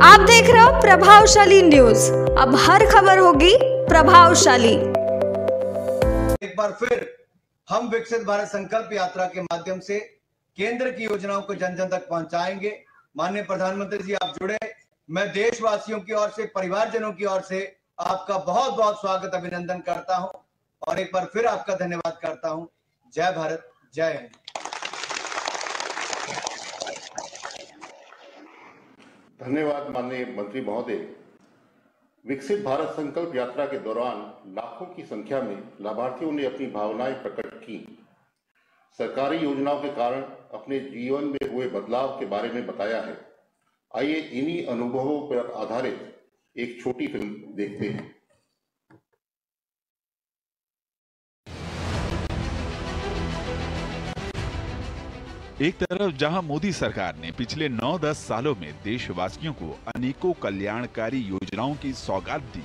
आप देख रहे हो प्रभावशाली न्यूज। अब हर खबर होगी प्रभावशाली। एक बार फिर हम विकसित भारत संकल्प यात्रा के माध्यम से केंद्र की योजनाओं को जन जन तक पहुंचाएंगे। माननीय प्रधानमंत्री जी, आप जुड़े। मैं देशवासियों की ओर से, परिवारजनों की ओर से आपका बहुत बहुत स्वागत, अभिनंदन करता हूं और एक बार फिर आपका धन्यवाद करता हूं। जय भारत, जय हिंद। धन्यवाद माननीय मंत्री महोदय। विकसित भारत संकल्प यात्रा के दौरान लाखों की संख्या में लाभार्थियों ने अपनी भावनाएं प्रकट की। सरकारी योजनाओं के कारण अपने जीवन में हुए बदलाव के बारे में बताया है। आइए इन्हीं अनुभवों पर आधारित एक छोटी फिल्म देखते हैं। एक तरफ जहां मोदी सरकार ने पिछले 9-10 सालों में देशवासियों को अनेकों कल्याणकारी योजनाओं की सौगात दी,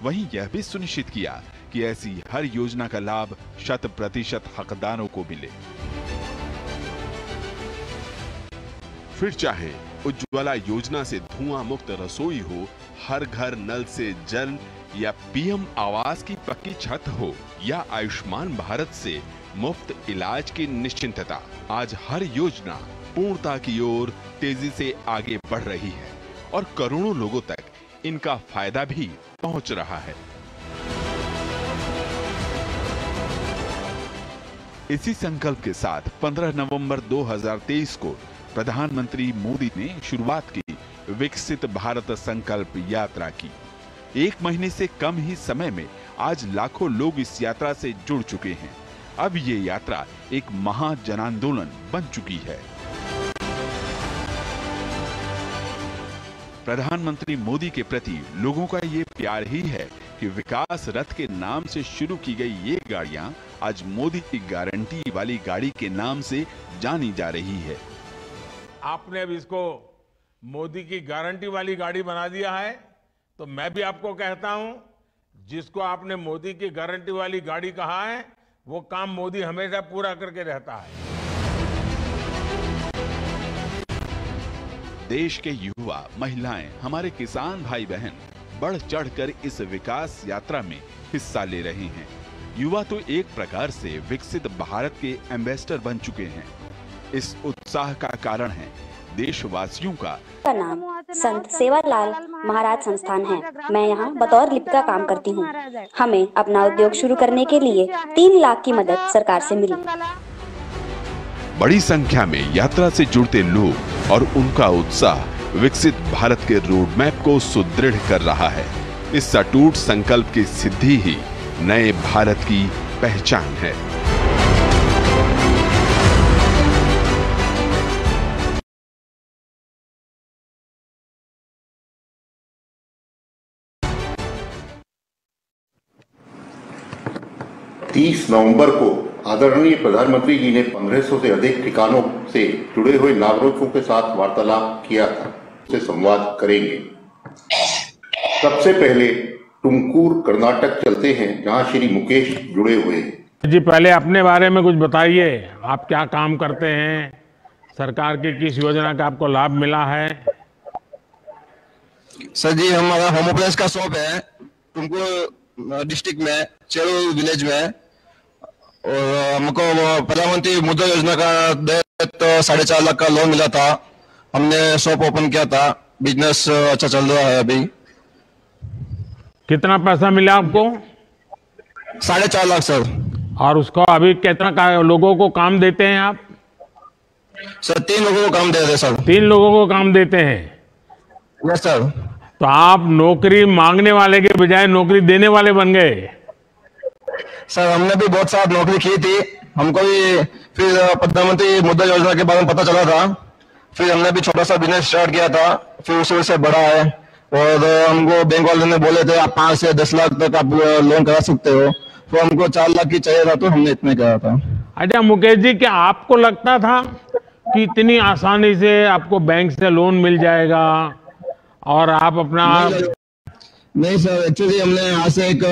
वहीं यह भी सुनिश्चित किया कि ऐसी हर योजना का लाभ 100% हकदारों को मिले। फिर चाहे उज्ज्वला योजना से धुआं मुक्त रसोई हो, हर घर नल से जल, या पीएम आवास की पक्की छत हो, या आयुष्मान भारत से मुफ्त इलाज की निश्चिंतता, आज हर योजना पूर्णता की ओर तेजी से आगे बढ़ रही है और करोड़ों लोगों तक इनका फायदा भी पहुंच रहा है। इसी संकल्प के साथ 15 नवंबर 2023 को प्रधानमंत्री मोदी ने शुरुआत की विकसित भारत संकल्प यात्रा की। एक महीने से कम ही समय में आज लाखों लोग इस यात्रा से जुड़ चुके हैं। अब ये यात्रा एक महा जन आंदोलन बन चुकी है। प्रधानमंत्री मोदी के प्रति लोगों का ये प्यार ही है कि विकास रथ के नाम से शुरू की गई ये गाड़ियां आज मोदी की गारंटी वाली गाड़ी के नाम से जानी जा रही है। आपने अब इसको मोदी की गारंटी वाली गाड़ी बना दिया है, तो मैं भी आपको कहता हूं, जिसको आपने मोदी की गारंटी वाली गाड़ी कहा है, वो काम मोदी हमेशा पूरा करके रहता है। देश के युवा, महिलाएं, हमारे किसान भाई बहन बढ़ चढ़कर इस विकास यात्रा में हिस्सा ले रहे हैं। युवा तो एक प्रकार से विकसित भारत के एम्बेसडर बन चुके हैं। इस उत्साह का कारण है देशवासियों का नाम संत सेवालाल महाराज संस्थान है। मैं यहाँ बतौर लिपिका काम करती हूँ। हमें अपना उद्योग शुरू करने के लिए 3 लाख की मदद सरकार से मिली। बड़ी संख्या में यात्रा से जुड़ते लोग और उनका उत्साह विकसित भारत के रोड मैप को सुदृढ़ कर रहा है। इस अटूट संकल्प की सिद्धि ही नए भारत की पहचान है। तीस नवंबर को आदरणीय प्रधानमंत्री जी ने 1500 से अधिक ठिकानों से जुड़े हुए नागरिकों के साथ वार्तालाप किया था। उससे संवाद करेंगे। सबसे पहले तुमकुर कर्नाटक चलते हैं, जहां श्री मुकेश जुड़े हुए हैं। जी, पहले अपने बारे में कुछ बताइए। आप क्या काम करते हैं? सरकार की किस योजना का आपको लाभ मिला है? सर जी, हमारा होम अप्लायंस का शॉप है तुमकुर डिस्ट्रिक्ट में, चेरू विलेज में, और हमको प्रधानमंत्री मुद्रा योजना का तो 4.5 लाख का लोन मिला था। हमने शॉप ओपन किया था। बिजनेस अच्छा चल रहा है अभी। कितना पैसा मिला आपको? 4.5 लाख सर। और उसको अभी कितना लोगों को काम देते हैं आप? सर 3 लोगों को काम दे रहे सर। 3 लोगों को काम देते हैं? Yes sir. तो आप नौकरी मांगने वाले के बजाय नौकरी देने वाले बन गए। सर हमने भी बहुत सारी नौकरी की थी। हमको भी फिर प्रधानमंत्री मुद्रा योजना के बारे में पता चला था। फिर हमने भी छोटा सा बिजनेस स्टार्ट किया था। फिर उस वजह से बढ़ा है। और हमको बैंक वाले ने बोले थे आप 5 से 10 लाख तक आप लोन करा सकते हो। तो हमको 4 लाख की चाहिए था, तो हमने इतने करा था। अच्छा मुकेश जी, क्या आपको लगता था कि इतनी आसानी से आपको बैंक से लोन मिल जाएगा और आप अपना? नहीं सर, एक्चुअली हमने आज से एक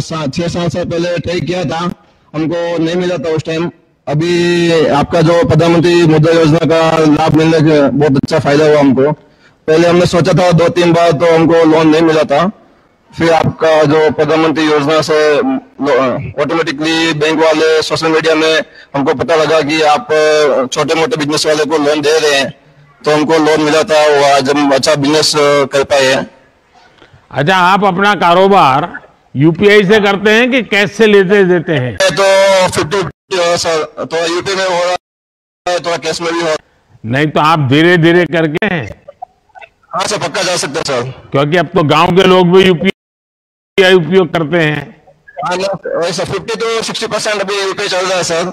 6-7 साल पहले ट्राई किया था। हमको नहीं मिला था उस टाइम। अभी आपका जो प्रधानमंत्री मुद्रा योजना का लाभ मिलने के बहुत अच्छा फायदा हुआ हमको। पहले हमने सोचा था 2-3 बार तो हमको लोन नहीं मिला था। फिर आपका जो प्रधानमंत्री योजना से ऑटोमेटिकली बैंक वाले सोशल मीडिया में हमको पता लगा कि आप छोटे मोटे बिजनेस वाले को लोन दे रहे हैं, तो हमको लोन मिला था। वो आज हम अच्छा बिजनेस कर पाए हैं। अच्छा, आप अपना कारोबार यूपीआई से करते हैं कि कैश से लेते देते हैं? तो 50 सर, तो यूपी में हो रहा है, थोड़ा कैश में भी हो रहा है। नहीं तो आप धीरे धीरे करके, हाँ सर, पक्का जा सकते हैं सर। क्योंकि अब तो गांव के लोग भी यूपीआई उपयोग करते हैं। हाँ सर, 50 to 60% अभी यूपीआई चल रहा है सर,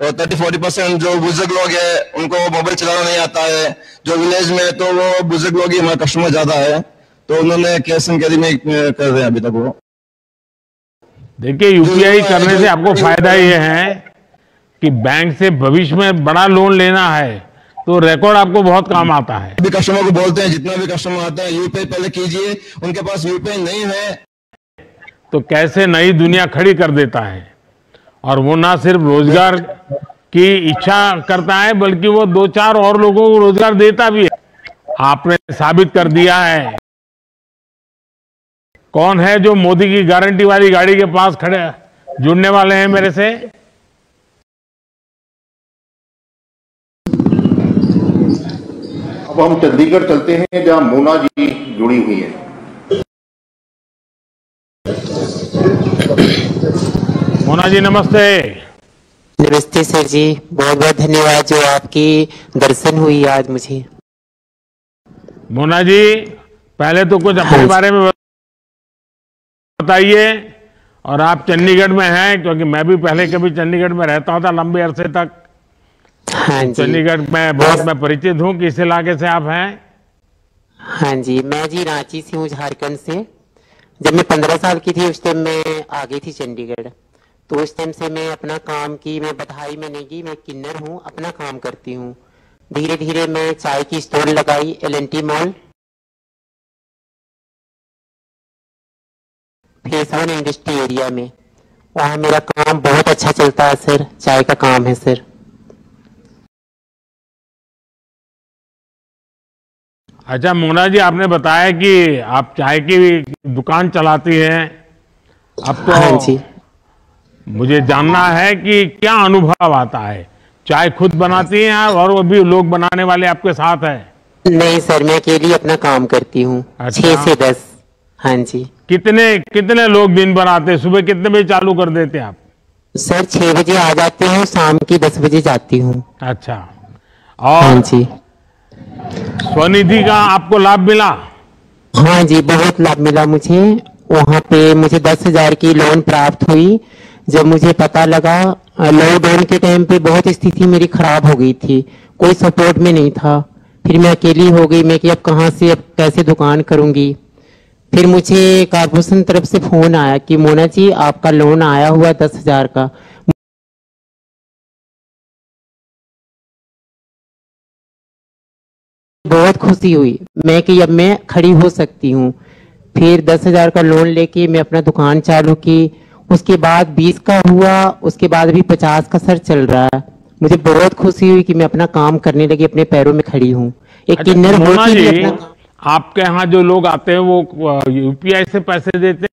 और 30-40% जो बुजुर्ग लोग हैं उनको मोबाइल चलाना नहीं आता है। जो विलेज में तो वो बुजुर्ग लोग ही हमारे कस्टमर ज्यादा है, तो उन्होंने कैश एंड कैरी में कर रहे हैं अभी तक वो। देखिए, यूपीआई करने से आपको फायदा ये है कि बैंक से भविष्य में बड़ा लोन लेना है तो रिकॉर्ड आपको बहुत काम आता है। अभी कस्टमर को बोलते हैं, जितना भी कस्टमर आता है यूपीआई पहले कीजिए, उनके पास यूपीआई नहीं है तो कैसे नई दुनिया खड़ी कर देता है। और वो ना सिर्फ रोजगार की इच्छा करता है बल्कि वो 2-4 और लोगों को रोजगार देता भी है। आपने साबित कर दिया है। कौन है जो मोदी की गारंटी वाली गाड़ी के पास खड़े जुड़ने वाले हैं मेरे से? अब हम चंडीगढ़ चलते हैं जहां मोना जी जुड़ी हुई हैं। मोना जी नमस्ते। नमस्ते सर जी, बहुत बहुत धन्यवाद जो आपकी दर्शन हुई आज मुझे। मोना जी, पहले तो कुछ अपने बारे में बताइए। और आप चंडीगढ़ में हैं, क्योंकि मैं भी पहले कभी चंडीगढ़ में रहता था लंबे अरसे तक। हाँ जी, चंडीगढ़ में बहुत मैं परिचित हूँ। किस इलाके से आप हैं? हाँ जी, मैं जी रांची से हूँ, झारखंड से। जब मैं 15 साल की थी उस टाइम मैं आ गई थी चंडीगढ़। तो उस टाइम से मैं अपना काम की, मैं बधाई में नहीं की, मैं किन्नर हूँ, अपना काम करती हूँ। धीरे धीरे मैं चाय की स्टॉल लगाई L&T mall, phase 1 industry area में। वहाँ मेरा काम बहुत अच्छा चलता है सर, चाय का काम है सर। अच्छा मोना जी, आपने बताया कि आप चाय की दुकान चलाती हैं। अब तो हाँ जी, मुझे जानना है कि क्या अनुभव आता है। चाय खुद बनाती हैं और वो भी लोग बनाने वाले आपके साथ हैं? नहीं सर, मैं अकेली अपना काम करती हूँ। अच्छा। 6 से 10। हाँ जी कितने कितने लोग दिन भर आते हैं? सुबह कितने बजे चालू कर देते हैं आप? सर, 6 बजे आ जाती हूँ, शाम की 10 बजे जाती हूँ। अच्छा। हाँ और जी, स्वनिधि का आपको लाभ मिला? हाँ जी, बहुत लाभ मिला मुझे। वहाँ पे मुझे 10,000 की लोन प्राप्त हुई। जब मुझे पता लगा, लॉकडाउन के टाइम पे बहुत स्थिति मेरी खराब हो गई थी, कोई सपोर्ट में नहीं था। फिर मैं अकेली हो गई, मैं कि अब कहाँ से, अब कैसे दुकान करूंगी। फिर मुझे कारपोरेशन तरफ से फोन आया कि मोना जी आपका लोन आया हुआ 10,000 का। बहुत खुशी हुई मैं कि अब मैं खड़ी हो सकती हूँ। फिर 10,000 का लोन लेके मैं अपना दुकान चालू की। उसके बाद 20 का हुआ, उसके बाद अभी 50 का सर चल रहा है। मुझे बहुत खुशी हुई कि मैं अपना काम करने लगी, अपने पैरों में खड़ी हूँ। एक अच्छा, किन्नर मोना होके भी जी, अपना। आपके यहाँ जो लोग आते हैं वो यूपीआई से पैसे देते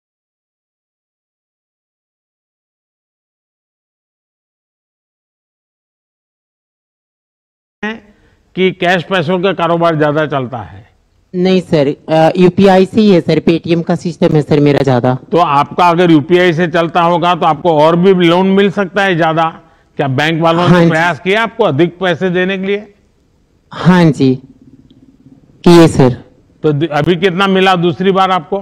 हैं कि कैश पैसों का कारोबार ज्यादा चलता है? नहीं सर, यूपीआई से ही है सर, पेटीएम का सिस्टम है सर मेरा ज्यादा। तो आपका अगर यूपीआई से चलता होगा तो आपको और भी लोन मिल सकता है ज्यादा। क्या बैंक वालों हाँ ने जी। प्रयास किया आपको अधिक पैसे देने के लिए? हाँ जी, किए सर। तो अभी कितना मिला दूसरी बार आपको?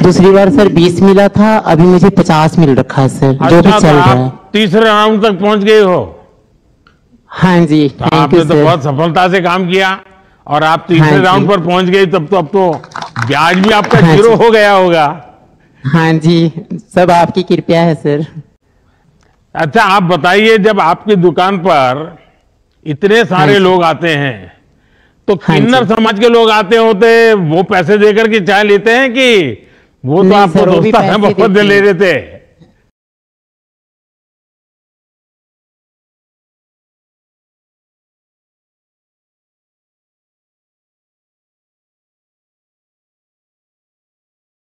दूसरी बार सर 20 मिला था, अभी मुझे 50 मिल रखा है सर, जो भी अच्छा, तो चल रहा है। आप तीसरे राउंड तक पहुंच गए हो। हाँ जी, तो थैंक यू आपने तो सर। बहुत सफलता से काम किया और आप तीसरे हाँ जी। राउंड पर पहुंच गए। तब तो अब तो ब्याज भी आपका हाँ जीरो जी। हो गया होगा। हाँ जी, सब आपकी कृपया है सर। अच्छा, आप बताइए, जब आपकी दुकान पर इतने सारे हाँ जी। लोग आते हैं तो हाँ किन्नर जी। समाज के लोग आते होते, वो पैसे देकर के चाय लेते हैं कि वो तो नहीं आपको सर, वो भी दोस्ताना पैसे मोहब्बत देते ले हैं। लेते हैं?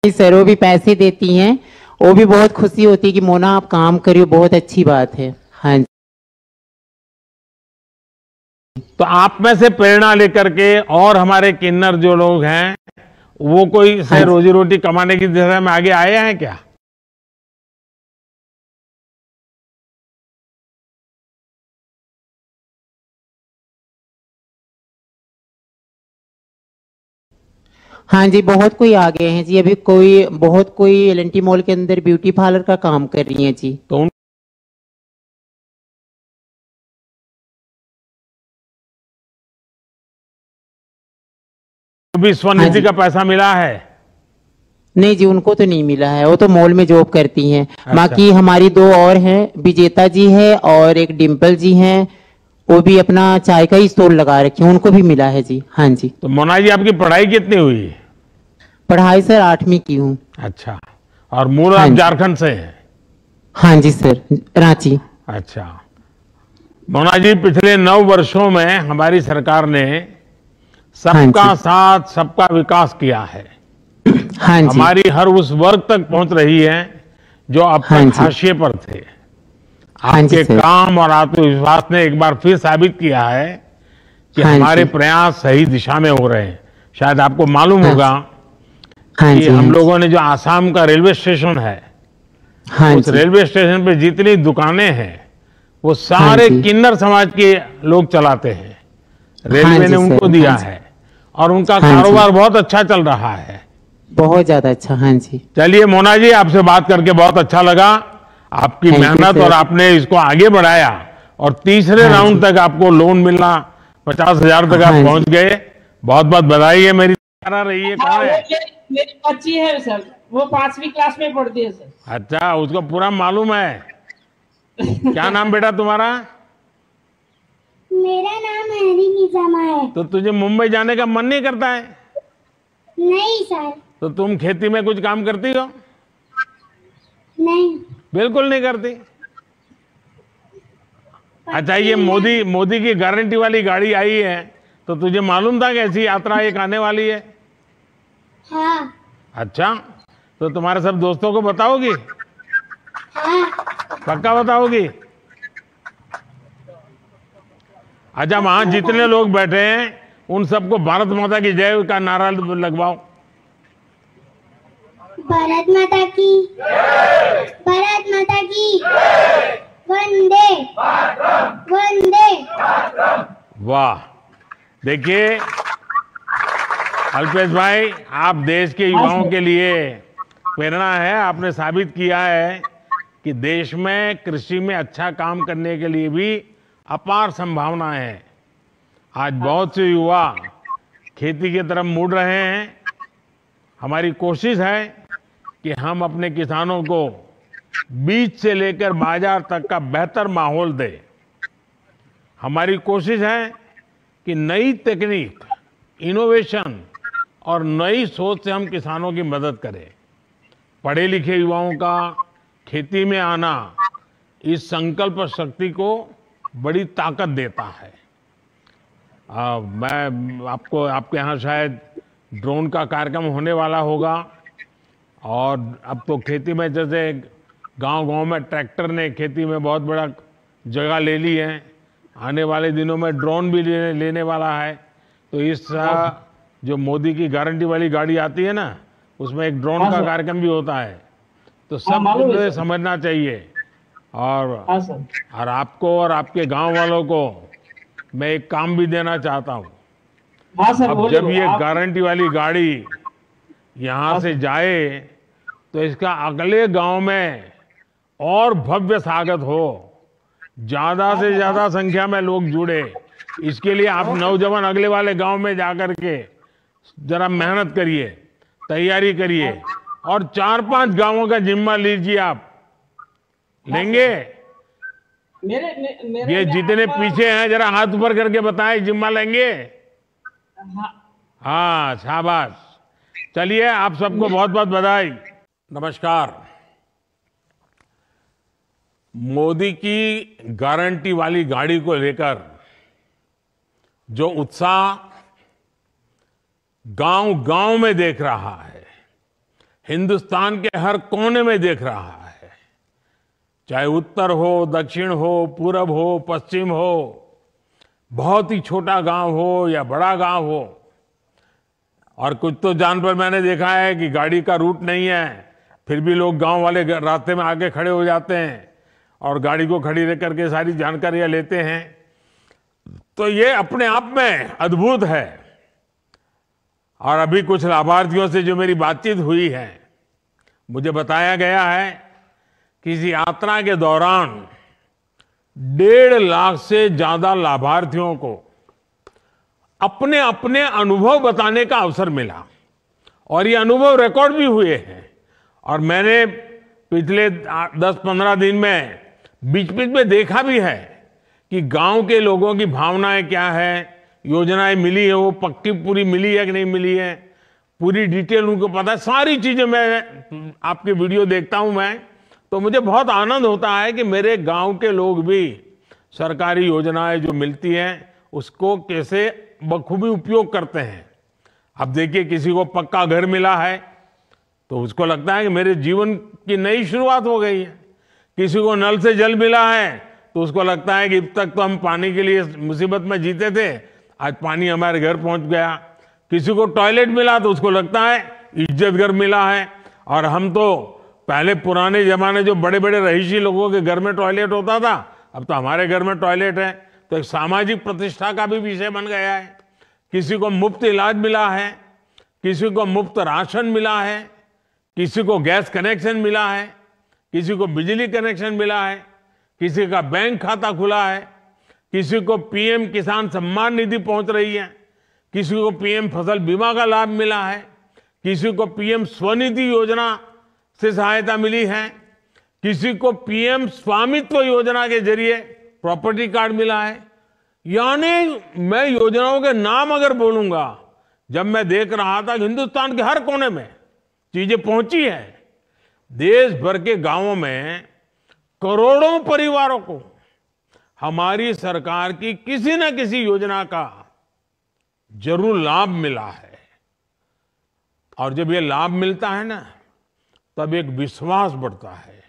सर वो भी पैसे देती हैं, वो भी बहुत खुशी होती है कि मोना आप काम करियो, बहुत अच्छी बात है। हाँ जी। तो आप में से प्रेरणा लेकर के और हमारे किन्नर जो लोग हैं वो कोई से रोजी रोटी कमाने की दिशा में आगे आए हैं क्या? हाँ जी, बहुत कोई आ गए हैं जी। अभी बहुत कोई एल&टी मॉल के अंदर ब्यूटी पार्लर का काम कर रही हैं जी। तो भी स्वनिधि का पैसा मिला है? नहीं जी, उनको तो नहीं मिला है, वो तो मॉल में जॉब करती हैं। अच्छा। बाकी हमारी दो और हैं, विजेता जी है और एक डिम्पल जी हैं, वो भी अपना चाय का ही स्टॉल लगा रखे हैं, उनको भी मिला है जी। हाँ जी। तो मोना जी आपकी पढ़ाई कितनी हुई? पढ़ाई सर 8वीं की हूँ। अच्छा, और मूल आप झारखंड से हैं? हाँ जी सर, रांची। अच्छा मोना जी, पिछले 9 वर्षों में हमारी सरकार ने सबका साथ सबका विकास किया है। हाँ जी। हमारी हर उस वर्ग तक पहुंच रही है जो अब तक हाशिए पर थे। आपके काम और आत्मविश्वास ने एक बार फिर साबित किया है कि हमारे प्रयास सही दिशा में हो रहे हैं। शायद आपको मालूम होगा कि हम लोगों ने जो आसाम का रेलवे स्टेशन है, उस रेलवे स्टेशन पे जितनी दुकानें हैं वो सारे किन्नर समाज के लोग चलाते हैं। रेलवे ने उनको दिया है और उनका कारोबार बहुत अच्छा चल रहा है, बहुत ज्यादा अच्छा। हाँ जी। चलिए मोना जी, आपसे बात करके बहुत अच्छा लगा। आपकी मेहनत और आपने इसको आगे बढ़ाया और तीसरे राउंड तक आपको लोन मिलना 50,000 तक आप पहुंच गए। बहुत बहुत बधाई है। मेरी रही है कौन है? मेरी बच्ची है सर, वो 5वीं क्लास में पढ़ती है सर। अच्छा, उसको पूरा मालूम है। क्या नाम बेटा तुम्हारा? मेरा नाम हरी निजामा है। तो तुझे मुंबई जाने का मन नहीं करता है? नहीं सर। तो तुम खेती में कुछ काम करती हो? नहीं, बिल्कुल नहीं करती। अच्छा, ये मोदी की गारंटी वाली गाड़ी आई है, तो तुझे मालूम था कि ऐसी यात्रा एक आने वाली है? हाँ। अच्छा, तो तुम्हारे सब दोस्तों को बताओगी? हाँ। पक्का बताओगी? अच्छा, वहां जितने लोग बैठे हैं उन सबको भारत माता की जय का नारा लगवाओ। भारत माता की, भारत माता की, वंदे वंदे। वाह, देखिए अल्पेश भाई, आप देश के युवाओं के लिए प्रेरणा है। आपने साबित किया है कि देश में कृषि में अच्छा काम करने के लिए भी अपार संभावनाएं हैं। आज बहुत से युवा खेती की तरफ मुड़ रहे हैं। हमारी कोशिश है कि हम अपने किसानों को बीज से लेकर बाजार तक का बेहतर माहौल दें। हमारी कोशिश है कि नई तकनीक, इनोवेशन और नई सोच से हम किसानों की मदद करें। पढ़े लिखे युवाओं का खेती में आना इस संकल्प शक्ति को बड़ी ताकत देता है। मैं आपको, आपके यहाँ शायद ड्रोन का कार्यक्रम होने वाला होगा, और अब तो खेती में जैसे गांव-गांव में ट्रैक्टर ने खेती में बहुत बड़ा जगह ले ली है। आने वाले दिनों में ड्रोन भी लेने वाला है। तो इस जो मोदी की गारंटी वाली गाड़ी आती है ना, उसमें एक ड्रोन का कार्यक्रम भी होता है। तो सब समझना चाहिए। और आपको और आपके गांव वालों को मैं एक काम भी देना चाहता हूँ। अब जब ये गारंटी वाली गाड़ी यहाँ से जाए तो इसका अगले गांव में और भव्य स्वागत हो, ज्यादा से ज्यादा संख्या में लोग जुड़े। इसके लिए आप नौजवान अगले वाले गांव में जाकर के जरा मेहनत करिए, तैयारी करिए और 4-5 गांवों का जिम्मा लीजिए। आप लेंगे? मेरे ये जितने पीछे हैं जरा हाथ ऊपर करके बताएं, जिम्मा लेंगे? हाँ, शाबाश। चलिए, आप सबको बहुत बहुत बधाई। नमस्कार। मोदी की गारंटी वाली गाड़ी को लेकर जो उत्साह गांव-गांव में देख रहा है, हिंदुस्तान के हर कोने में देख रहा है, चाहे उत्तर हो, दक्षिण हो, पूरब हो, पश्चिम हो, बहुत ही छोटा गांव हो या बड़ा गांव हो। और कुछ तो जान पर मैंने देखा है कि गाड़ी का रूट नहीं है, फिर भी लोग गांव वाले रास्ते में आके खड़े हो जाते हैं और गाड़ी को खड़ी रख करके सारी जानकारियां लेते हैं। तो ये अपने आप में अद्भुत है। और अभी कुछ लाभार्थियों से जो मेरी बातचीत हुई है, मुझे बताया गया है कि इस यात्रा के दौरान 1.5 लाख से ज्यादा लाभार्थियों को अपने अपने अनुभव बताने का अवसर मिला और ये अनुभव रिकॉर्ड भी हुए हैं। और मैंने पिछले 10-15 दिन में बीच बीच में देखा भी है कि गांव के लोगों की भावनाएं क्या है, योजनाएं मिली है वो पक्की पूरी मिली है कि नहीं मिली है, पूरी डिटेल उनको पता है। सारी चीजें मैं आपके वीडियो देखता हूं मैं, तो मुझे बहुत आनंद होता है कि मेरे गांव के लोग भी सरकारी योजनाएं जो मिलती हैं उसको कैसे बखूबी उपयोग करते हैं। अब देखिए, किसी को पक्का घर मिला है तो उसको लगता है कि मेरे जीवन की नई शुरुआत हो गई है। किसी को नल से जल मिला है तो उसको लगता है कि अब तक तो हम पानी के लिए मुसीबत में जीते थे, आज पानी हमारे घर पहुंच गया। किसी को टॉयलेट मिला तो उसको लगता है इज्जत घर मिला है। और हम तो पहले पुराने जमाने जो बड़े बड़े रहीशी लोगों के घर में टॉयलेट होता था, अब तो हमारे घर में टॉयलेट है, तो एक सामाजिक प्रतिष्ठा का भी विषय बन गया है। किसी को मुफ्त इलाज मिला है, किसी को मुफ्त राशन मिला है, किसी को गैस कनेक्शन मिला है, किसी को बिजली कनेक्शन मिला है, किसी का बैंक खाता खुला है, किसी को पीएम किसान सम्मान निधि पहुंच रही है, किसी को पीएम फसल बीमा का लाभ मिला है, किसी को पीएम स्वनिधि योजना से सहायता मिली है, किसी को पीएम स्वामित्व योजना के जरिए प्रॉपर्टी कार्ड मिला है। यानी मैं योजनाओं के नाम अगर बोलूंगा, जब मैं देख रहा था कि हिंदुस्तान के हर कोने में चीजें पहुंची है, देश भर के गांवों में करोड़ों परिवारों को हमारी सरकार की किसी न किसी योजना का जरूर लाभ मिला है। और जब ये लाभ मिलता है ना, तब एक विश्वास बढ़ता है।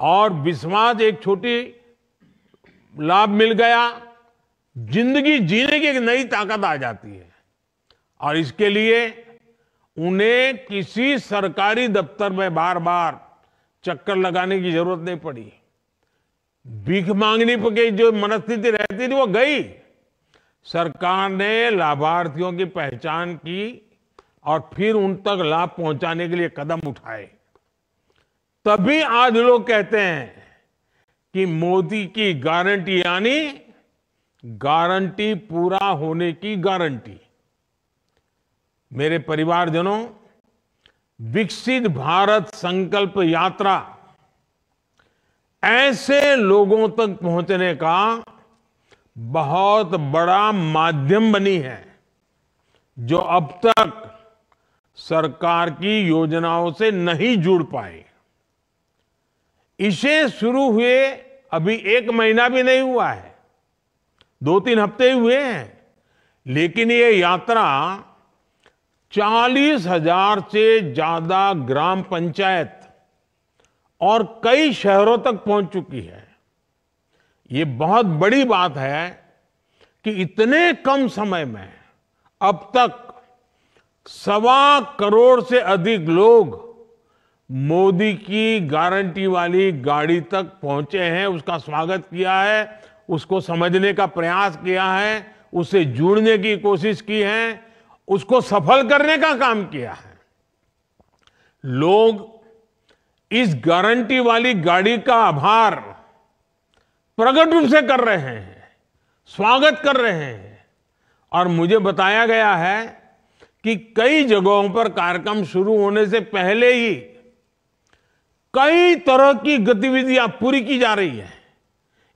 और विश्वास, एक छोटी लाभ मिल गया, जिंदगी जीने की एक नई ताकत आ जाती है। और इसके लिए उन्हें किसी सरकारी दफ्तर में बार बार चक्कर लगाने की जरूरत नहीं पड़ी। भीख मांगनी की जो मनस्थिति रहती थी वो गई। सरकार ने लाभार्थियों की पहचान की और फिर उन तक लाभ पहुंचाने के लिए कदम उठाए। तभी आज लोग कहते हैं कि मोदी की गारंटी, यानी गारंटी पूरा होने की गारंटी। मेरे परिवारजनों, विकसित भारत संकल्प यात्रा ऐसे लोगों तक पहुंचने का बहुत बड़ा माध्यम बनी है जो अब तक सरकार की योजनाओं से नहीं जुड़ पाए। इसे शुरू हुए अभी 1 महीना भी नहीं हुआ है, 2-3 हफ्ते ही हुए हैं, लेकिन ये यात्रा 40,000 से ज्यादा ग्राम पंचायत और कई शहरों तक पहुंच चुकी है। ये बहुत बड़ी बात है कि इतने कम समय में अब तक 1.25 करोड़ से अधिक लोग मोदी की गारंटी वाली गाड़ी तक पहुंचे हैं, उसका स्वागत किया है, उसको समझने का प्रयास किया है, उससे जुड़ने की कोशिश की है, उसको सफल करने का काम किया है। लोग इस गारंटी वाली गाड़ी का आभार प्रकट रूप से कर रहे हैं, स्वागत कर रहे हैं। और मुझे बताया गया है कि कई जगहों पर कार्यक्रम शुरू होने से पहले ही कई तरह की गतिविधियां पूरी की जा रही है।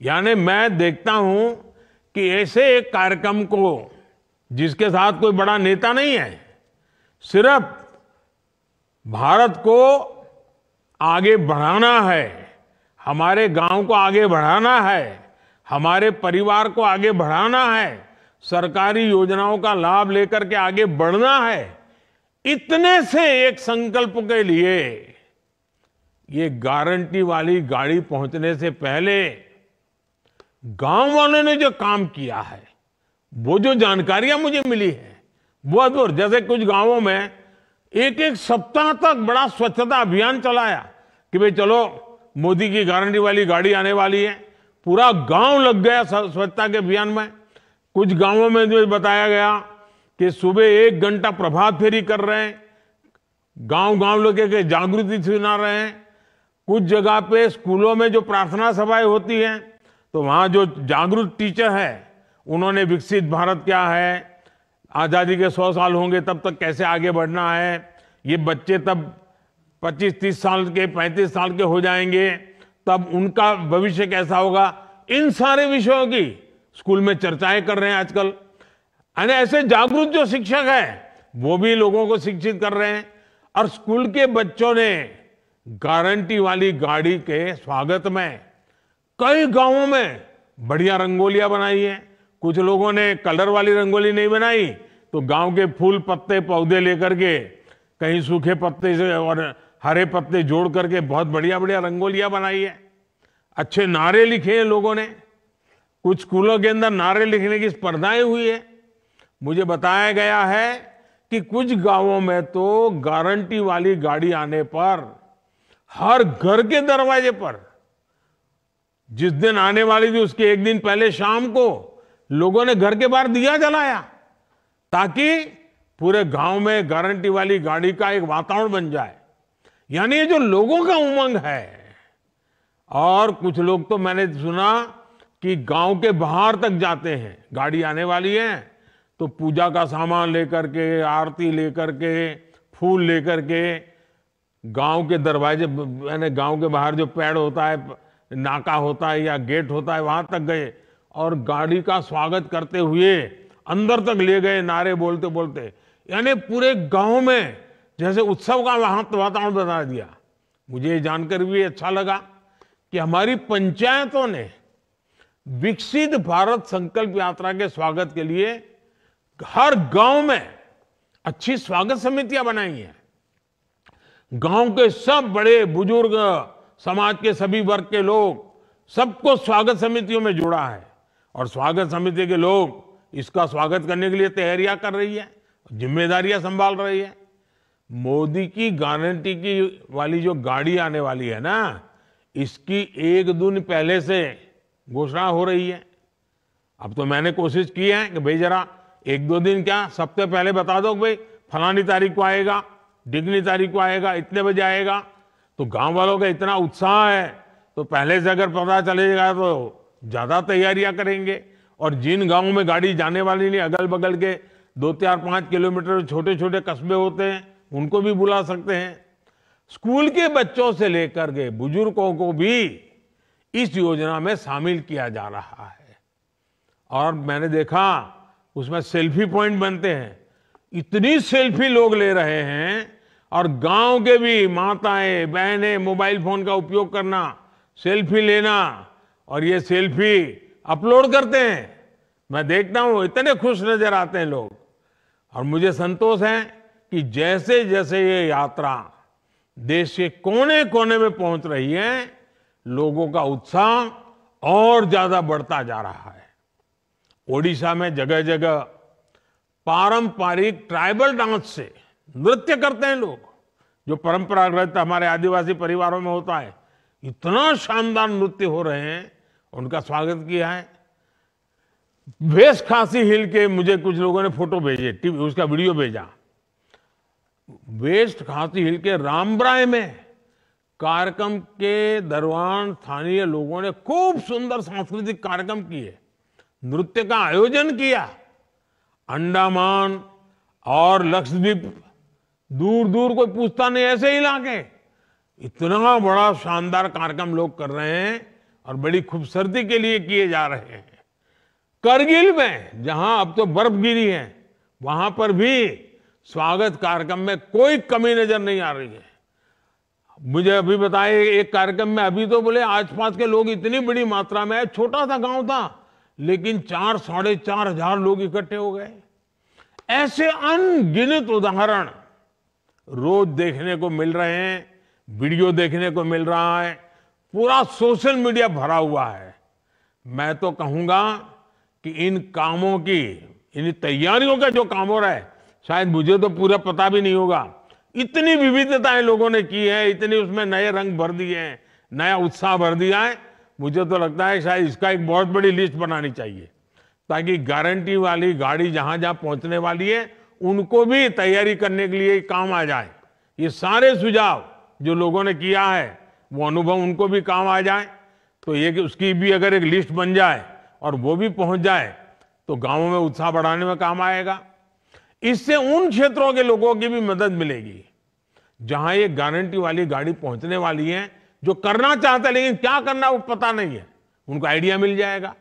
यानी मैं देखता हूं कि ऐसे एक कार्यक्रम को, जिसके साथ कोई बड़ा नेता नहीं है, सिर्फ भारत को आगे बढ़ाना है, हमारे गांव को आगे बढ़ाना है, हमारे परिवार को आगे बढ़ाना है, सरकारी योजनाओं का लाभ लेकर के आगे बढ़ना है, इतने से एक संकल्प के लिए ये गारंटी वाली गाड़ी पहुंचने से पहले गांव वालों ने जो काम किया है, वो जो जानकारियां मुझे मिली है वो अद्भुत। जैसे कुछ गांवों में एक सप्ताह तक बड़ा स्वच्छता अभियान चलाया कि भाई चलो मोदी की गारंटी वाली गाड़ी आने वाली है, पूरा गांव लग गया स्वच्छता के अभियान में। कुछ गांवों में जो बताया गया कि सुबह 1 घंटा प्रभात फेरी कर रहे हैं, गांव लोग के जागृति सुना रहे हैं। कुछ जगह पे स्कूलों में जो प्रार्थना सभाएं होती हैं तो वहां जो जागरूक टीचर है उन्होंने विकसित भारत क्या है, आजादी के 100 साल होंगे तब तक कैसे आगे बढ़ना है, ये बच्चे तब 25-30 साल के 35 साल के हो जाएंगे तब उनका भविष्य कैसा होगा, इन सारे विषयों की स्कूल में चर्चाएं कर रहे हैं आजकल। यानी ऐसे जागरूक जो शिक्षक है वो भी लोगों को शिक्षित कर रहे हैं। और स्कूल के बच्चों ने गारंटी वाली गाड़ी के स्वागत में कई गांवों में बढ़िया रंगोलियां बनाई है। कुछ लोगों ने कलर वाली रंगोली नहीं बनाई तो गांव के फूल पत्ते पौधे लेकर के कहीं सूखे पत्ते से और हरे पत्ते जोड़ करके बहुत बढ़िया बढ़िया रंगोलियां बनाई है। अच्छे नारे लिखे हैं लोगों ने। कुछ स्कूलों के अंदर नारे लिखने की स्पर्धाएं हुई है। मुझे बताया गया है कि कुछ गांवों में तो गारंटी वाली गाड़ी आने पर हर घर के दरवाजे पर जिस दिन आने वाली थी उसके एक दिन पहले शाम को लोगों ने घर के बाहर दिया जलाया ताकि पूरे गांव में गारंटी वाली गाड़ी का एक वातावरण बन जाए। यानी ये जो लोगों का उमंग है। और कुछ लोग तो मैंने सुना कि गांव के बाहर तक जाते हैं, गाड़ी आने वाली है तो पूजा का सामान लेकर के, आरती लेकर के, फूल लेकर के गांव के दरवाजे, यानी गांव के बाहर जो पेड़ होता है, नाका होता है या गेट होता है, वहां तक गए और गाड़ी का स्वागत करते हुए अंदर तक ले गए नारे बोलते बोलते। यानी पूरे गांव में जैसे उत्सव का वातावरण बना दिया। मुझे ये जानकर भी अच्छा लगा कि हमारी पंचायतों ने विकसित भारत संकल्प यात्रा के स्वागत के लिए हर गांव में अच्छी स्वागत समितियां बनाई हैं। गांव के सब बड़े बुजुर्ग, समाज के सभी वर्ग के लोग, सबको स्वागत समितियों में जोड़ा है और स्वागत समिति के लोग इसका स्वागत करने के लिए तैयारियां कर रही है, जिम्मेदारियां संभाल रही है। मोदी की गारंटी की वाली जो गाड़ी आने वाली है ना, इसकी 1 दिन पहले से घोषणा हो रही है। अब तो मैंने कोशिश की है कि भाई जरा 1-2 दिन क्या, सप्ताह पहले बता दो भाई फलानी तारीख को आएगा, ढिकनी तारीख को आएगा, इतने बजे आएगा। तो गांव वालों का इतना उत्साह है तो पहले से अगर पता चलेगा तो ज्यादा तैयारियां करेंगे। और जिन गांवों में गाड़ी जाने वाली नहीं, अगल बगल के 2-4-5 किलोमीटर छोटे छोटे कस्बे होते हैं, उनको भी बुला सकते हैं। स्कूल के बच्चों से लेकर के बुजुर्गों को भी इस योजना में शामिल किया जा रहा है। और मैंने देखा उसमें सेल्फी पॉइंट बनते हैं, इतनी सेल्फी लोग ले रहे हैं। और गांव के भी माताएं बहनें मोबाइल फोन का उपयोग करना, सेल्फी लेना और ये सेल्फी अपलोड करते हैं। मैं देखता हूं इतने खुश नजर आते हैं लोग। और मुझे संतोष है कि जैसे जैसे ये यात्रा देश के कोने कोने में पहुंच रही है, लोगों का उत्साह और ज्यादा बढ़ता जा रहा है। ओडिशा में जगह जगह पारंपरिक ट्राइबल डांस से नृत्य करते हैं लोग, जो परंपरागत हमारे आदिवासी परिवारों में होता है। इतना शानदार नृत्य हो रहे हैं, उनका स्वागत किया है। वेस्ट खासी हिल के मुझे कुछ लोगों ने फोटो भेजे, उसका वीडियो भेजा। वेस्ट खासी हिल के रामब्राय में कार्यक्रम के दौरान स्थानीय लोगों ने खूब सुंदर सांस्कृतिक कार्यक्रम किए, नृत्य का आयोजन किया। अंडमान और लक्षद्वीप, दूर दूर कोई पूछता नहीं, ऐसे इलाके इतना बड़ा शानदार कार्यक्रम लोग कर रहे हैं और बड़ी खूबसूरती के लिए किए जा रहे हैं। करगिल में जहां अब तो बर्फ गिरी है, वहां पर भी स्वागत कार्यक्रम में कोई कमी नजर नहीं आ रही है। मुझे अभी बताए एक कार्यक्रम में, अभी तो बोले आसपास के लोग इतनी बड़ी मात्रा में, छोटा सा गांव था लेकिन 4-4.5 हजार लोग इकट्ठे हो गए। ऐसे अनगिनत उदाहरण रोज देखने को मिल रहे हैं, वीडियो देखने को मिल रहा है, पूरा सोशल मीडिया भरा हुआ है। मैं तो कहूंगा कि इन कामों की, इन तैयारियों का जो काम हो रहा है, शायद मुझे तो पूरा पता भी नहीं होगा। इतनी विविधताएं लोगों ने की है, इतनी उसमें नए रंग भर दिए हैं, नया उत्साह भर दिया है। मुझे तो लगता है शायद इसका एक बहुत बड़ी लिस्ट बनानी चाहिए, ताकि गारंटी वाली गाड़ी जहां जहां पहुंचने वाली है उनको भी तैयारी करने के लिए काम आ जाए। ये सारे सुझाव जो लोगों ने किया है, वो अनुभव उनको भी काम आ जाए। तो ये कि उसकी भी अगर एक लिस्ट बन जाए और वो भी पहुंच जाए तो गांवों में उत्साह बढ़ाने में काम आएगा। इससे उन क्षेत्रों के लोगों की भी मदद मिलेगी जहां ये गारंटी वाली गाड़ी पहुंचने वाली है, जो करना चाहते हैं लेकिन क्या करना वो पता नहीं है, उनको आइडिया मिल जाएगा।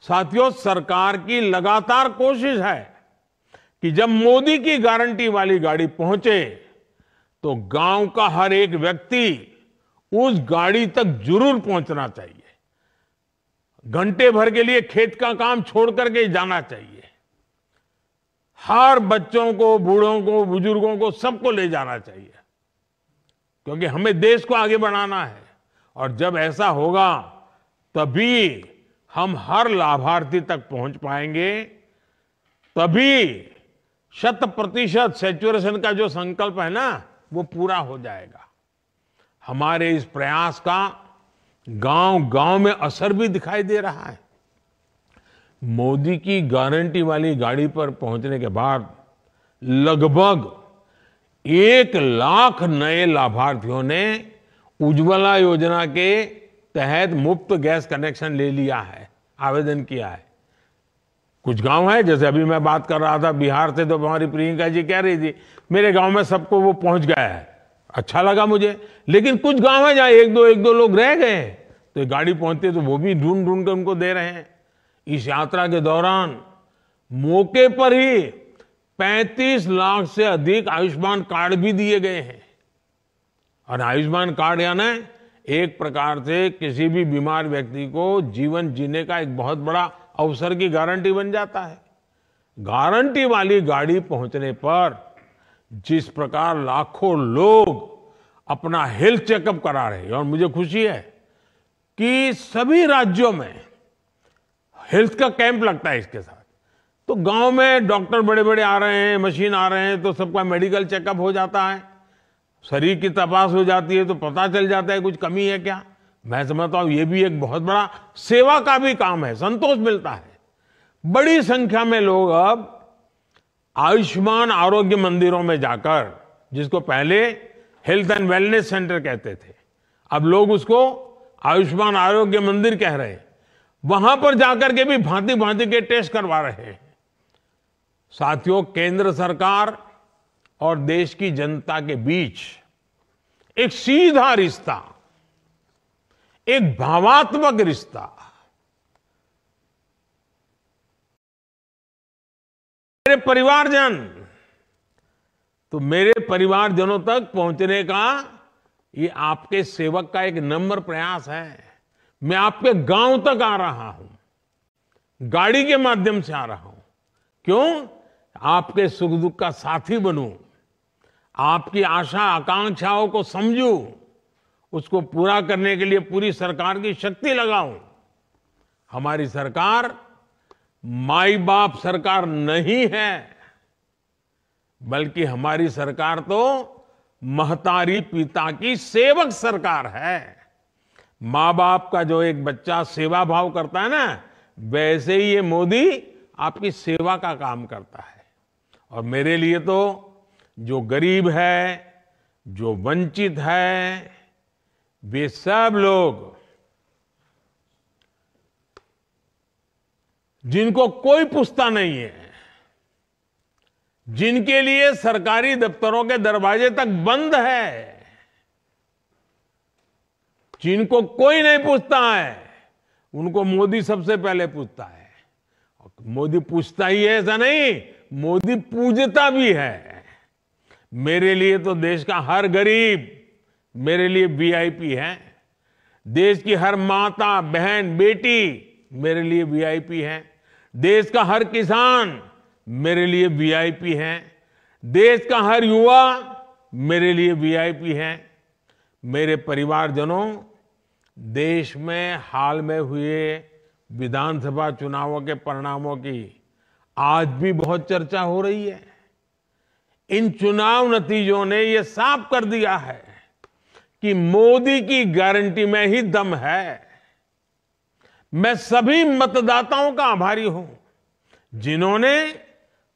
साथियों, सरकार की लगातार कोशिश है कि जब मोदी की गारंटी वाली गाड़ी पहुंचे तो गांव का हर एक व्यक्ति उस गाड़ी तक जरूर पहुंचना चाहिए। घंटे भर के लिए खेत का काम छोड़ करके जाना चाहिए। हर बच्चों को, बूढ़ों को, बुजुर्गों को, सबको ले जाना चाहिए, क्योंकि हमें देश को आगे बढ़ाना है। और जब ऐसा होगा तभी हम हर लाभार्थी तक पहुंच पाएंगे, तभी 100% सैचुरेशन का जो संकल्प है ना, वो पूरा हो जाएगा। हमारे इस प्रयास का गांव गांव में असर भी दिखाई दे रहा है। मोदी की गारंटी वाली गाड़ी पर पहुंचने के बाद लगभग 1 लाख नए लाभार्थियों ने उज्ज्वला योजना के तहत मुफ्त गैस कनेक्शन ले लिया है, आवेदन किया है। कुछ गांव है, जैसे अभी मैं बात कर रहा था बिहार से, तो हमारी प्रियंका जी कह रही थी मेरे गांव में सबको वो पहुंच गया है, अच्छा लगा मुझे। लेकिन कुछ गांव है जहां एक दो लोग रह गए, तो गाड़ी पहुंचती तो वो भी ढूंढ ढूंढ कर उनको दे रहे हैं। इस यात्रा के दौरान मौके पर ही 35 लाख से अधिक आयुष्मान कार्ड भी दिए गए हैं। और आयुष्मान कार्ड यानी एक प्रकार से किसी भी बीमार व्यक्ति को जीवन जीने का एक बहुत बड़ा अवसर की गारंटी बन जाता है। गारंटी वाली गाड़ी पहुंचने पर जिस प्रकार लाखों लोग अपना हेल्थ चेकअप करा रहे हैं, और मुझे खुशी है कि सभी राज्यों में हेल्थ का कैंप लगता है इसके साथ। तो गांव में डॉक्टर बड़े बड़े आ रहे हैं, मशीन आ रहे हैं, तो सबका मेडिकल चेकअप हो जाता है, शरीर की तपास हो जाती है, तो पता चल जाता है कुछ कमी है क्या। मैं समझता हूं ये भी एक बहुत बड़ा सेवा का भी काम है, संतोष मिलता है। बड़ी संख्या में लोग अब आयुष्मान आरोग्य मंदिरों में जाकर, जिसको पहले हेल्थ एंड वेलनेस सेंटर कहते थे, अब लोग उसको आयुष्मान आरोग्य मंदिर कह रहे हैं, वहां पर जाकर के भी भांति भांति के टेस्ट करवा रहे हैं। साथियों, केंद्र सरकार और देश की जनता के बीच एक सीधा रिश्ता, एक भावात्मक रिश्ता, मेरे परिवारजन, तो मेरे परिवारजनों तक पहुंचने का ये आपके सेवक का एक नम्र प्रयास है। मैं आपके गांव तक आ रहा हूं, गाड़ी के माध्यम से आ रहा हूं। क्यों? आपके सुख दुख का साथी बनूं, आपकी आशा आकांक्षाओं को समझूं, उसको पूरा करने के लिए पूरी सरकार की शक्ति लगाऊं। हमारी सरकार माई बाप सरकार नहीं है, बल्कि हमारी सरकार तो महतारी पिता की सेवक सरकार है। माँ बाप का जो एक बच्चा सेवा भाव करता है ना, वैसे ही ये मोदी आपकी सेवा का काम करता है। और मेरे लिए तो जो गरीब है, जो वंचित है, वे सब लोग जिनको कोई पूछता नहीं है, जिनके लिए सरकारी दफ्तरों के दरवाजे तक बंद है, जिनको कोई नहीं पूछता है, उनको मोदी सबसे पहले पूछता है। मोदी पूछता ही है ऐसा नहीं, मोदी पूजता भी है। मेरे लिए तो देश का हर गरीब मेरे लिए वीआईपी है। देश की हर माता, बहन, बेटी मेरे लिए वीआईपी है। देश का हर किसान मेरे लिए वीआईपी है। देश का हर युवा मेरे लिए वीआईपी हैं। मेरे परिवारजनों, देश में हाल में हुए विधानसभा चुनावों के परिणामों की आज भी बहुत चर्चा हो रही है। इन चुनाव नतीजों ने ये साफ कर दिया है कि मोदी की गारंटी में ही दम है। मैं सभी मतदाताओं का आभारी हूं जिन्होंने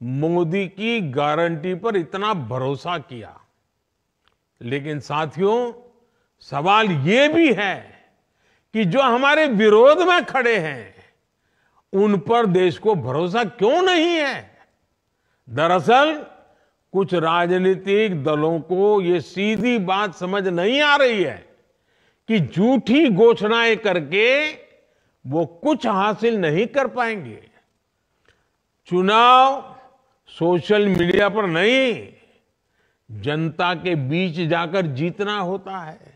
मोदी की गारंटी पर इतना भरोसा किया। लेकिन साथियों, सवाल ये भी है कि जो हमारे विरोध में खड़े हैं उन पर देश को भरोसा क्यों नहीं है। दरअसल कुछ राजनीतिक दलों को ये सीधी बात समझ नहीं आ रही है कि झूठी घोषणाएं करके वो कुछ हासिल नहीं कर पाएंगे। चुनाव सोशल मीडिया पर नहीं, जनता के बीच जाकर जीतना होता है।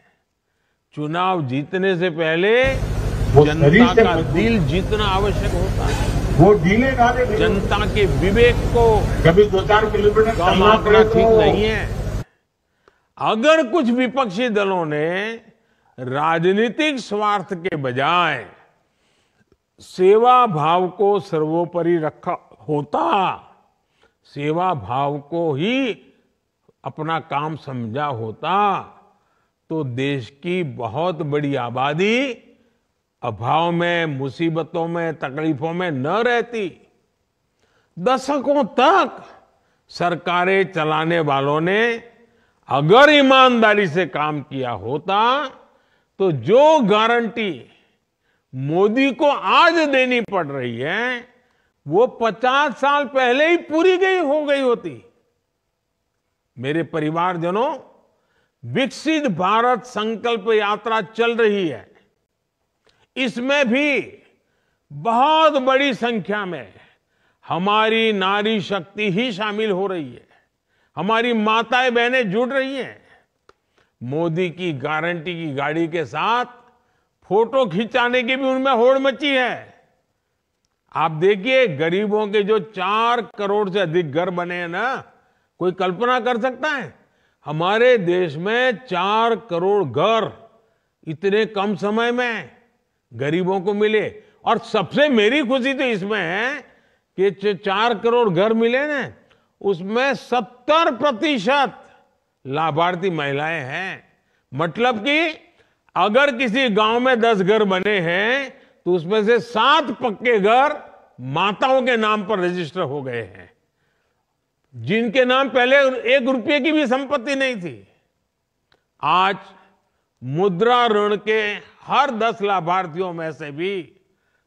चुनाव जीतने से पहले जनता का दिल जीतना आवश्यक होता है। वो ढीले ढाले जनता के विवेक को कभी 2-4 किलोमीटर कम आंकना ठीक नहीं है। अगर कुछ विपक्षी दलों ने राजनीतिक स्वार्थ के बजाय सेवा भाव को सर्वोपरि रखा होता, सेवा भाव को ही अपना काम समझा होता, तो देश की बहुत बड़ी आबादी अभाव में, मुसीबतों में, तकलीफों में न रहती। दशकों तक सरकारें चलाने वालों ने अगर ईमानदारी से काम किया होता तो जो गारंटी मोदी को आज देनी पड़ रही है वो 50 साल पहले ही पूरी हो गई होती। मेरे परिवारजनों, विकसित भारत संकल्प यात्रा चल रही है। इसमें भी बहुत बड़ी संख्या में हमारी नारी शक्ति ही शामिल हो रही है। हमारी माताएं बहनें जुड़ रही हैं। मोदी की गारंटी की गाड़ी के साथ फोटो खिंचाने की भी उनमें होड़ मची है। आप देखिए, गरीबों के जो 4 करोड़ से अधिक घर बने हैं ना, कोई कल्पना कर सकता है हमारे देश में 4 करोड़ घर इतने कम समय में गरीबों को मिले। और सबसे मेरी खुशी तो इसमें है कि 4 करोड़ घर मिले ना, उसमें 70% लाभार्थी महिलाएं हैं। मतलब कि अगर किसी गांव में 10 घर बने हैं तो उसमें से 7 पक्के घर माताओं के नाम पर रजिस्टर हो गए हैं, जिनके नाम पहले 1 रुपये की भी संपत्ति नहीं थी। आज मुद्रा ऋण के हर 10 लाभार्थियों में से भी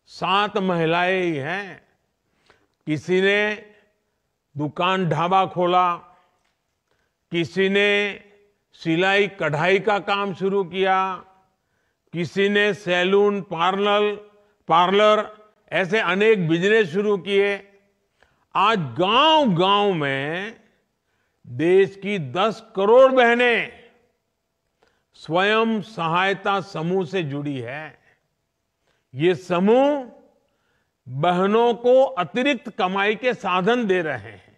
7 महिलाएं ही हैं। किसी ने दुकान ढाबा खोला, किसी ने सिलाई कढ़ाई का काम शुरू किया, किसी ने सैलून, पार्लर ऐसे अनेक बिजनेस शुरू किए। आज गांव-गांव में देश की 10 करोड़ बहनें स्वयं सहायता समूह से जुड़ी है। ये समूह बहनों को अतिरिक्त कमाई के साधन दे रहे हैं,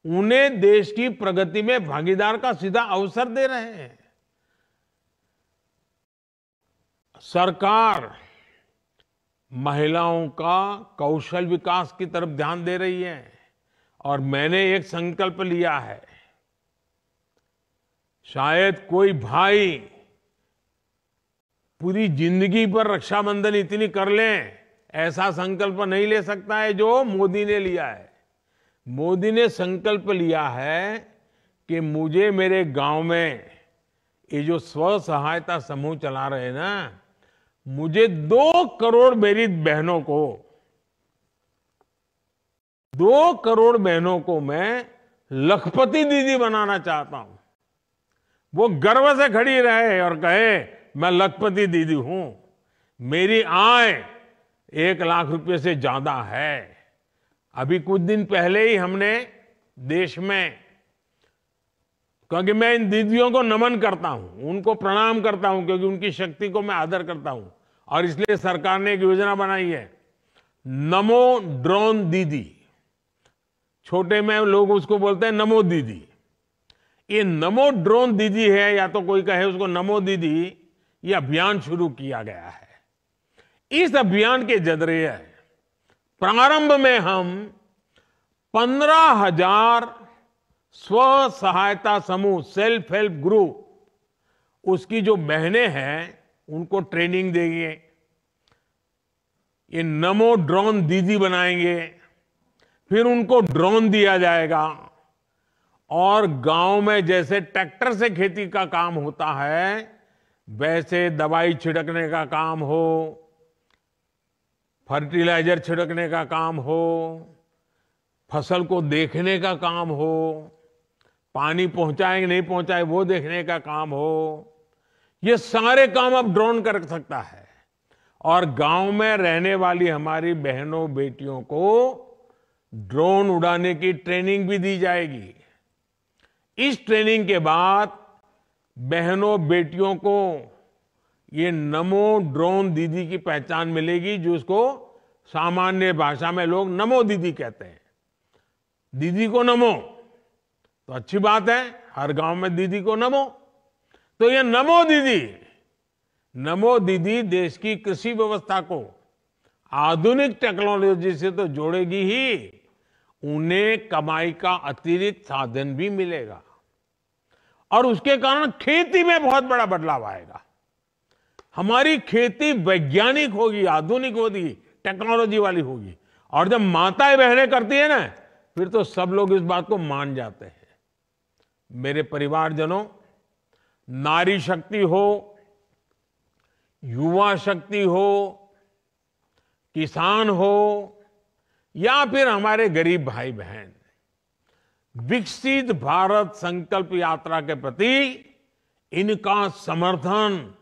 उन्हें देश की प्रगति में भागीदार का सीधा अवसर दे रहे हैं। सरकार महिलाओं का कौशल विकास की तरफ ध्यान दे रही है और मैंने एक संकल्प लिया है। शायद कोई भाई पूरी जिंदगी पर रक्षाबंधन इतनी कर लें, ऐसा संकल्प नहीं ले सकता है जो मोदी ने लिया है। मोदी ने संकल्प लिया है कि मुझे मेरे गांव में ये जो स्व सहायता समूह चला रहे हैं ना, मुझे 2 करोड़ मेरी बहनों को 2 करोड़ बहनों को मैं लखपति दीदी बनाना चाहता हूं। वो गर्व से खड़ी रहे और कहे मैं लखपति दीदी हूं, मेरी आय 1 लाख रुपए से ज्यादा है। अभी कुछ दिन पहले ही हमने देश में, क्योंकि मैं इन दीदियों को नमन करता हूं, उनको प्रणाम करता हूं, क्योंकि उनकी शक्ति को मैं आदर करता हूं, और इसलिए सरकार ने एक योजना बनाई है, नमो ड्रोन दीदी। छोटे में लोग उसको बोलते हैं नमो दीदी। ये नमो ड्रोन दीदी है, या तो कोई कहे उसको नमो दीदी, ये अभियान शुरू किया गया है। इस अभियान के जरिए प्रारंभ में हम 15,000 स्व सहायता समूह, सेल्फ हेल्प ग्रुप, उसकी जो बहनें हैं उनको ट्रेनिंग देंगे। ये नमो ड्रोन दीदी बनाएंगे, फिर उनको ड्रोन दिया जाएगा और गांव में जैसे ट्रैक्टर से खेती का काम होता है, वैसे दवाई छिड़कने का काम हो, फर्टिलाइजर छिड़कने का काम हो, फसल को देखने का काम हो, पानी पहुंचाए कि नहीं पहुंचाए वो देखने का काम हो, ये सारे काम अब ड्रोन कर सकता है। और गांव में रहने वाली हमारी बहनों बेटियों को ड्रोन उड़ाने की ट्रेनिंग भी दी जाएगी। इस ट्रेनिंग के बाद बहनों बेटियों को ये नमो ड्रोन दीदी की पहचान मिलेगी, जो उसको सामान्य भाषा में लोग नमो दीदी कहते हैं। दीदी को नमो तो अच्छी बात है, हर गांव में दीदी को नमो। तो ये नमो दीदी देश की कृषि व्यवस्था को आधुनिक टेक्नोलॉजी से तो जोड़ेगी ही, उन्हें कमाई का अतिरिक्त साधन भी मिलेगा और उसके कारण खेती में बहुत बड़ा बदलाव आएगा। हमारी खेती वैज्ञानिक होगी, आधुनिक होगी, टेक्नोलॉजी वाली होगी। और जब माताएं बहनें करती है ना, फिर तो सब लोग इस बात को मान जाते हैं। मेरे परिवारजनों, नारी शक्ति हो, युवा शक्ति हो, किसान हो या फिर हमारे गरीब भाई बहन, विकसित भारत संकल्प यात्रा के प्रति इनका समर्थन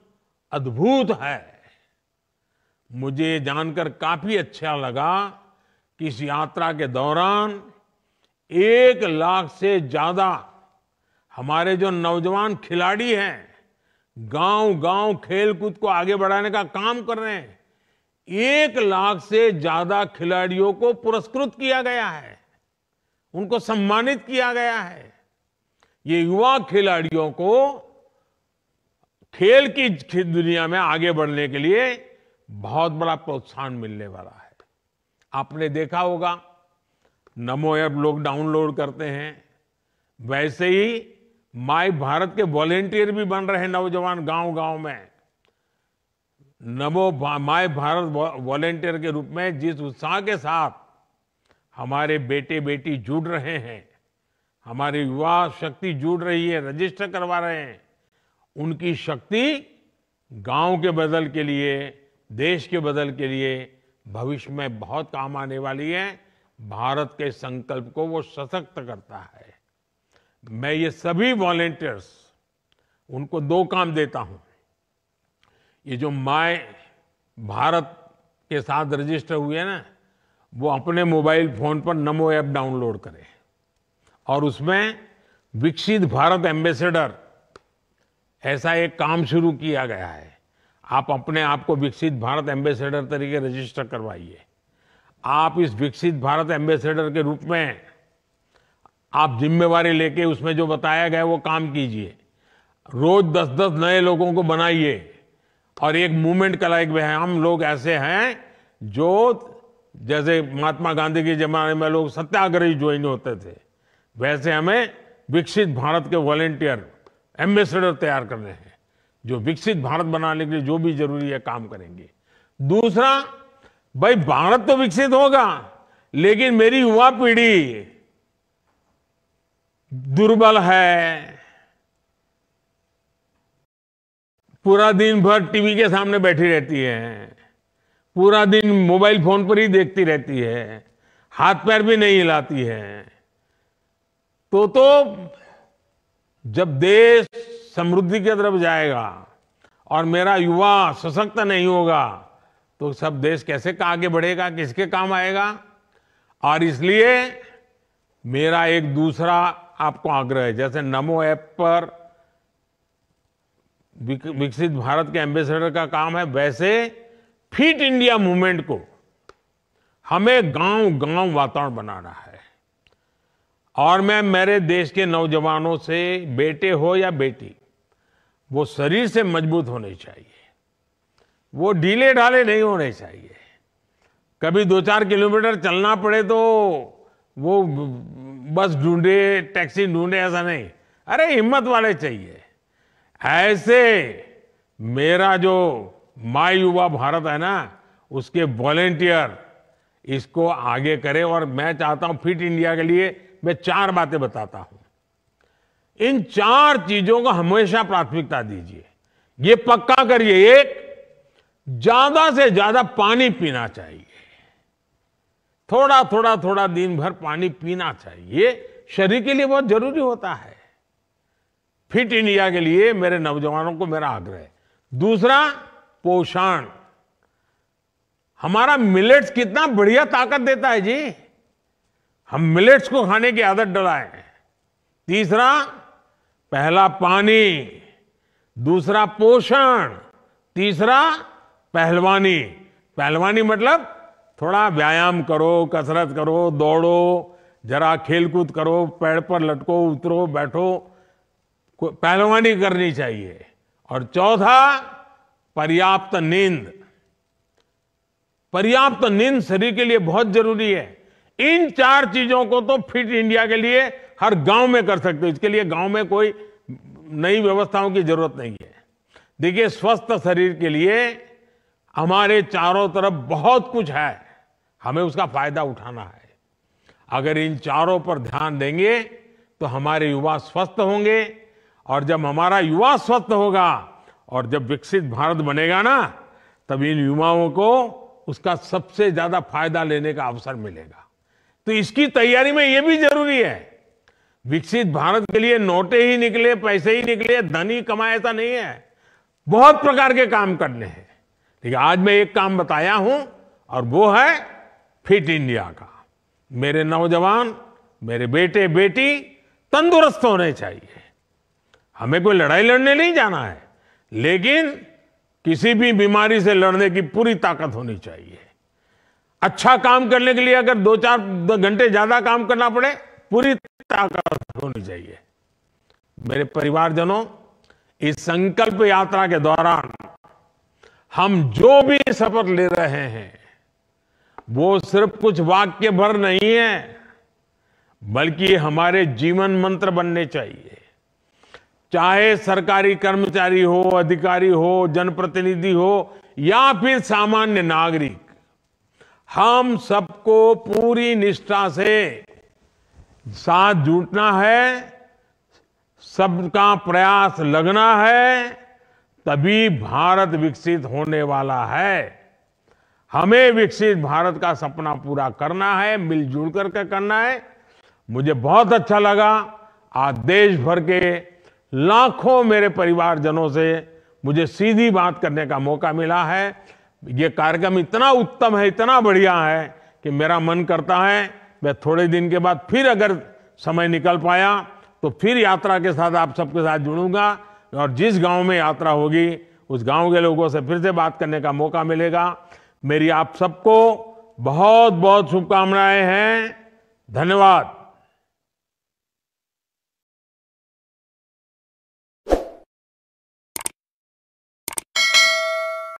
अद्भुत है। मुझे जानकर काफी अच्छा लगा कि इस यात्रा के दौरान 1 लाख से ज्यादा हमारे जो नौजवान खिलाड़ी हैं, गांव-गांव खेलकूद को आगे बढ़ाने का काम कर रहे हैं। 1 लाख से ज्यादा खिलाड़ियों को पुरस्कृत किया गया है, उनको सम्मानित किया गया है। ये युवा खिलाड़ियों को खेल की दुनिया में आगे बढ़ने के लिए बहुत बड़ा प्रोत्साहन मिलने वाला है। आपने देखा होगा, नमो ऐप लोग डाउनलोड करते हैं, वैसे ही माय भारत के वॉलेंटियर भी बन रहे हैं नौजवान गांव-गांव में। नमो माय भारत वॉलेंटियर के रूप में जिस उत्साह के साथ हमारे बेटे बेटी जुड़ रहे हैं, हमारी युवा शक्ति जुड़ रही है, रजिस्टर करवा रहे हैं, उनकी शक्ति गांव के बदल के लिए, देश के बदल के लिए भविष्य में बहुत काम आने वाली है। भारत के संकल्प को वो सशक्त करता है। मैं ये सभी वॉलेंटियर्स, उनको 2 काम देता हूं। ये जो माय भारत के साथ रजिस्टर हुए हैं ना, वो अपने मोबाइल फोन पर नमो ऐप डाउनलोड करें और उसमें विकसित भारत एम्बेसडर ऐसा एक काम शुरू किया गया है। आप अपने आप को विकसित भारत एम्बेसडर तरीके रजिस्टर करवाइए। आप इस विकसित भारत एम्बेसडर के रूप में आप जिम्मेवारी लेके उसमें जो बताया गया वो काम कीजिए। रोज 10-10 नए लोगों को बनाइए और एक मूवमेंट कराइए। हम लोग ऐसे हैं जो जैसे महात्मा गांधी के जमाने में लोग सत्याग्रही ज्वाइन होते थे, वैसे हमें विकसित भारत के वॉलेंटियर एम्बेसडर तैयार करने हैं, जो विकसित भारत बनाने के लिए जो भी जरूरी है काम करेंगे। दूसरा, भाई भारत तो विकसित होगा, लेकिन मेरी युवा पीढ़ी दुर्बल है, पूरा दिन भर टीवी के सामने बैठी रहती है, पूरा दिन मोबाइल फोन पर ही देखती रहती है, हाथ पैर भी नहीं हिलाती है। तो जब देश समृद्धि की तरफ जाएगा और मेरा युवा सशक्त नहीं होगा, तो सब देश कैसे आगे बढ़ेगा, किसके काम आएगा। और इसलिए मेरा एक दूसरा आपको आग्रह है, जैसे नमो ऐप पर विकसित भारत के एम्बेसडर का काम है, वैसे फिट इंडिया मूवमेंट को हमें गांव-गांव वातावरण बनाना है और मैं मेरे देश के नौजवानों से, बेटे हो या बेटी, वो शरीर से मजबूत होने चाहिए, वो ढीले ढाले नहीं होने चाहिए। कभी 2-4 किलोमीटर चलना पड़े तो वो बस ढूंढे, टैक्सी ढूंढे, ऐसा नहीं। अरे हिम्मत वाले चाहिए। ऐसे मेरा जो माय युवा भारत है ना, उसके वॉलेंटियर इसको आगे करें। और मैं चाहता हूं फिट इंडिया के लिए मैं 4 बातें बताता हूं। इन 4 चीजों को हमेशा प्राथमिकता दीजिए। ये पक्का करिए। एक, ज्यादा से ज्यादा पानी पीना चाहिए। थोड़ा दिन भर पानी पीना चाहिए, शरीर के लिए बहुत जरूरी होता है। फिट इंडिया के लिए मेरे नौजवानों को मेरा आग्रह है। दूसरा, पोषण। हमारा मिलेट्स कितना बढ़िया ताकत देता है जी, हम मिलेट्स को खाने की आदत डलाएं। तीसरा, पहला पानी, दूसरा पोषण, तीसरा पहलवानी। पहलवानी मतलब थोड़ा व्यायाम करो, कसरत करो, दौड़ो, जरा खेलकूद करो, पेड़ पर लटको, उतरो, बैठो, पहलवानी करनी चाहिए। और चौथा, पर्याप्त नींद। पर्याप्त नींद शरीर के लिए बहुत जरूरी है। इन 4 चीजों को तो फिट इंडिया के लिए हर गांव में कर सकते हो। इसके लिए गांव में कोई नई व्यवस्थाओं की जरूरत नहीं है। देखिए, स्वस्थ शरीर के लिए हमारे चारों तरफ बहुत कुछ है, हमें उसका फायदा उठाना है। अगर इन चारों पर ध्यान देंगे तो हमारे युवा स्वस्थ होंगे, और जब हमारा युवा स्वस्थ होगा और जब विकसित भारत बनेगा ना, तब इन युवाओं को उसका सबसे ज्यादा फायदा लेने का अवसर मिलेगा। तो इसकी तैयारी में यह भी जरूरी है। विकसित भारत के लिए नोटे ही निकले, पैसे ही निकले, धन ही कमाए, ऐसा नहीं है। बहुत प्रकार के काम करने हैं। लेकिन आज मैं एक काम बताया हूं, और वो है फिट इंडिया का। मेरे नौजवान, मेरे बेटे बेटी तंदुरुस्त होने चाहिए। हमें कोई लड़ाई लड़ने नहीं जाना है, लेकिन किसी भी बीमारी से लड़ने की पूरी ताकत होनी चाहिए। अच्छा काम करने के लिए अगर 2-4 घंटे ज्यादा काम करना पड़े, पूरी ताकत होनी चाहिए। मेरे परिवारजनों, इस संकल्प यात्रा के दौरान हम जो भी शपथ ले रहे हैं, वो सिर्फ कुछ वाक्य भर नहीं है, बल्कि हमारे जीवन मंत्र बनने चाहिए। चाहे सरकारी कर्मचारी हो, अधिकारी हो, जनप्रतिनिधि हो या फिर सामान्य नागरिक, हम सबको पूरी निष्ठा से साथ जुटना है, सबका प्रयास लगना है, तभी भारत विकसित होने वाला है। हमें विकसित भारत का सपना पूरा करना है, मिलजुल करके करना है। मुझे बहुत अच्छा लगा, आज देश भर के लाखों मेरे परिवारजनों से मुझे सीधी बात करने का मौका मिला है। ये कार्यक्रम इतना उत्तम है, इतना बढ़िया है कि मेरा मन करता है मैं थोड़े दिन के बाद फिर अगर समय निकल पाया तो फिर यात्रा के साथ आप सबके साथ जुड़ूंगा, और जिस गांव में यात्रा होगी उस गांव के लोगों से फिर से बात करने का मौका मिलेगा। मेरी आप सबको बहुत बहुत शुभकामनाएं हैं। धन्यवाद।